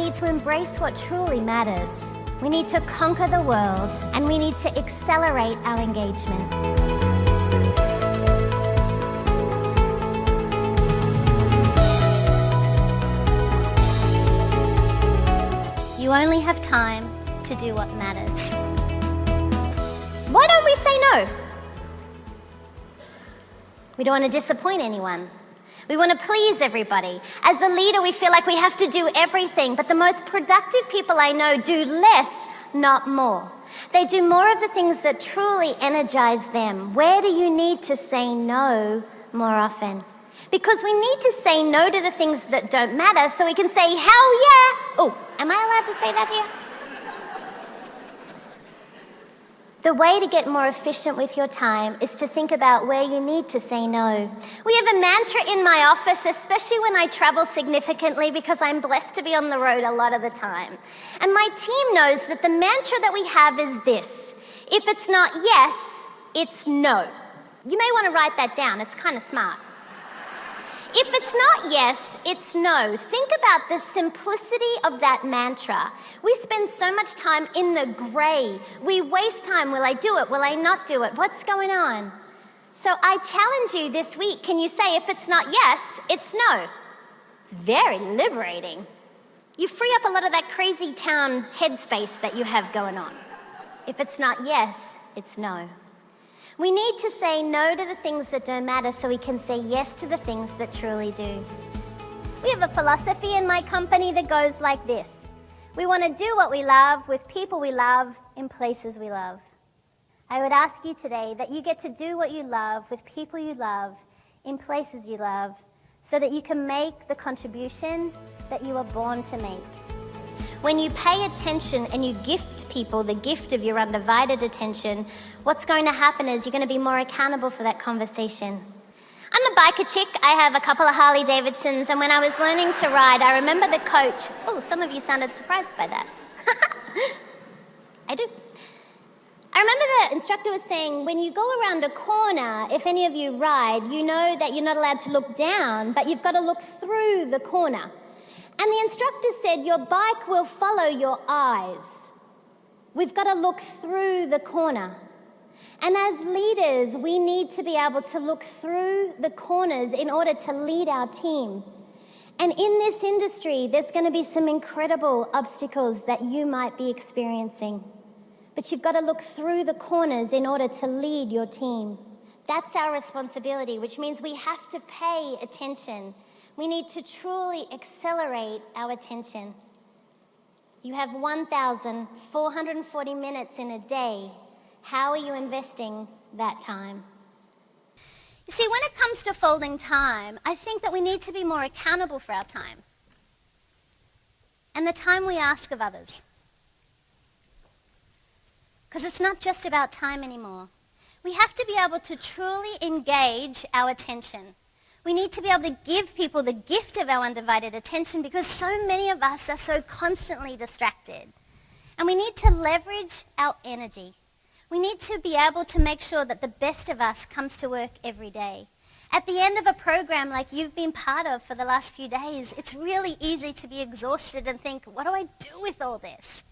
need to embrace what truly matters. We need to conquer the world, and we need to accelerate our engagement. You only have time to do what matters. Why don't we say no? We don't want to disappoint anyone. We want to please everybody. As a leader, we feel like we have to do everything, but the most productive people I know do less, not more. They do more of the things that truly energize them. Where do you need to say no more often? Because we need to say no to the things that don't matter so we can say, hell yeah! Oh, am I allowed to say that here? The way to get more efficient with your time is to think about where you need to say no. We have a mantra in my office, especially when I travel significantly because I'm blessed to be on the road a lot of the time. And my team knows that the mantra that we have is this: if it's not yes, it's no. You may want to write that down, it's kind of smart. If it's not yes, it's no. Think about the simplicity of that mantra. We spend so much time in the grey. We waste time. Will I do it? Will I not do it? What's going on? So I challenge you this week. Can you say, if it's not yes, it's no? It's very liberating. You free up a lot of that crazy town headspace that you have going on. If it's not yes, it's no. We need to say no to the things that don't matter so we can say yes to the things that truly do. We have a philosophy in my company that goes like this: we want to do what we love with people we love in places we love. I would ask you today that you get to do what you love with people you love in places you love so that you can make the contribution that you were born to make. When you pay attention and you gift people the gift of your undivided attention, what's going to happen is you're going to be more accountable for that conversation. I'm a biker chick. I have a couple of Harley Davidsons, and when I was learning to ride, I remember the coach. Oh, some of you sounded surprised by that. I do. I remember the instructor was saying, when you go around a corner, if any of you ride, you know that you're not allowed to look down, but you've got to look through the corner. And the instructor said, your bike will follow your eyes. We've got to look through the corner. And as leaders, we need to be able to look through the corners in order to lead our team. And in this industry, there's going to be some incredible obstacles that you might be experiencing. But you've got to look through the corners in order to lead your team. That's our responsibility, which means we have to pay attention. We need to truly accelerate our attention. You have 1,440 minutes in a day. How are you investing that time? You see, when it comes to folding time, I think that we need to be more accountable for our time and the time we ask of others. Because it's not just about time anymore. We have to be able to truly engage our attention. We need to be able to give people the gift of our undivided attention because so many of us are so constantly distracted. And we need to leverage our energy. We need to be able to make sure that the best of us comes to work every day. At the end of a program like you've been part of for the last few days, it's really easy to be exhausted and think, what do I do with all this?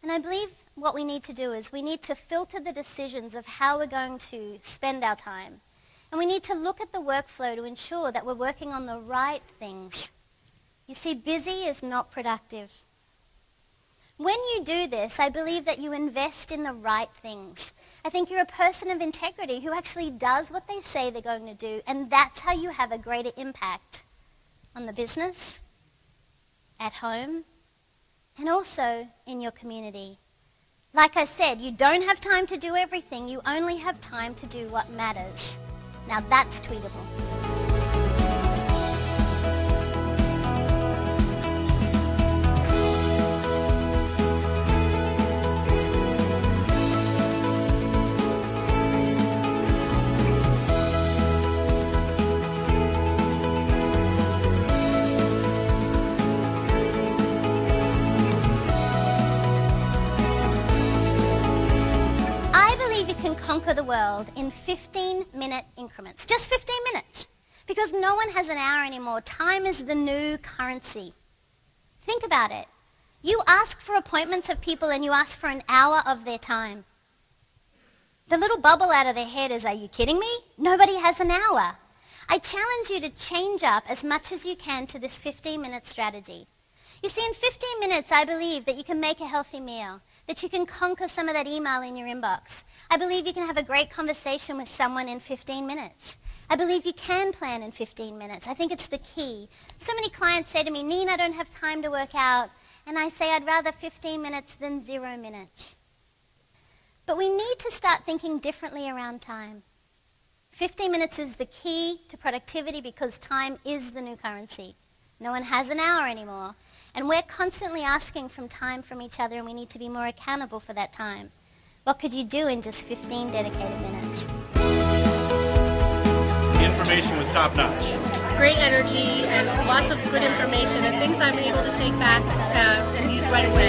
And I believe what we need to do is we need to filter the decisions of how we're going to spend our time. And we need to look at the workflow to ensure that we're working on the right things. You see, busy is not productive. When you do this, I believe that you invest in the right things. I think you're a person of integrity who actually does what they say they're going to do, and that's how you have a greater impact on the business, at home, and also in your community. Like I said, you don't have time to do everything. You only have time to do what matters. Now that's tweetable. You can conquer the world in 15-minute increments. Just 15 minutes. Because no one has an hour anymore. Time is the new currency. Think about it. You ask for appointments of people and you ask for an hour of their time. The little bubble out of their head is, are you kidding me? Nobody has an hour. I challenge you to change up as much as you can to this 15-minute strategy. You see, in 15 minutes, I believe that you can make a healthy meal, that you can conquer some of that email in your inbox. I believe you can have a great conversation with someone in 15 minutes. I believe you can plan in 15 minutes. I think it's the key. So many clients say to me, Neen, I don't have time to work out. And I say, I'd rather 15 minutes than 0 minutes. But we need to start thinking differently around time. 15 minutes is the key to productivity because time is the new currency. No one has an hour anymore. And we're constantly asking for time from each other, and we need to be more accountable for that time. What could you do in just 15 dedicated minutes? The information was top-notch. Great energy and lots of good information and things I'm able to take back and use right away.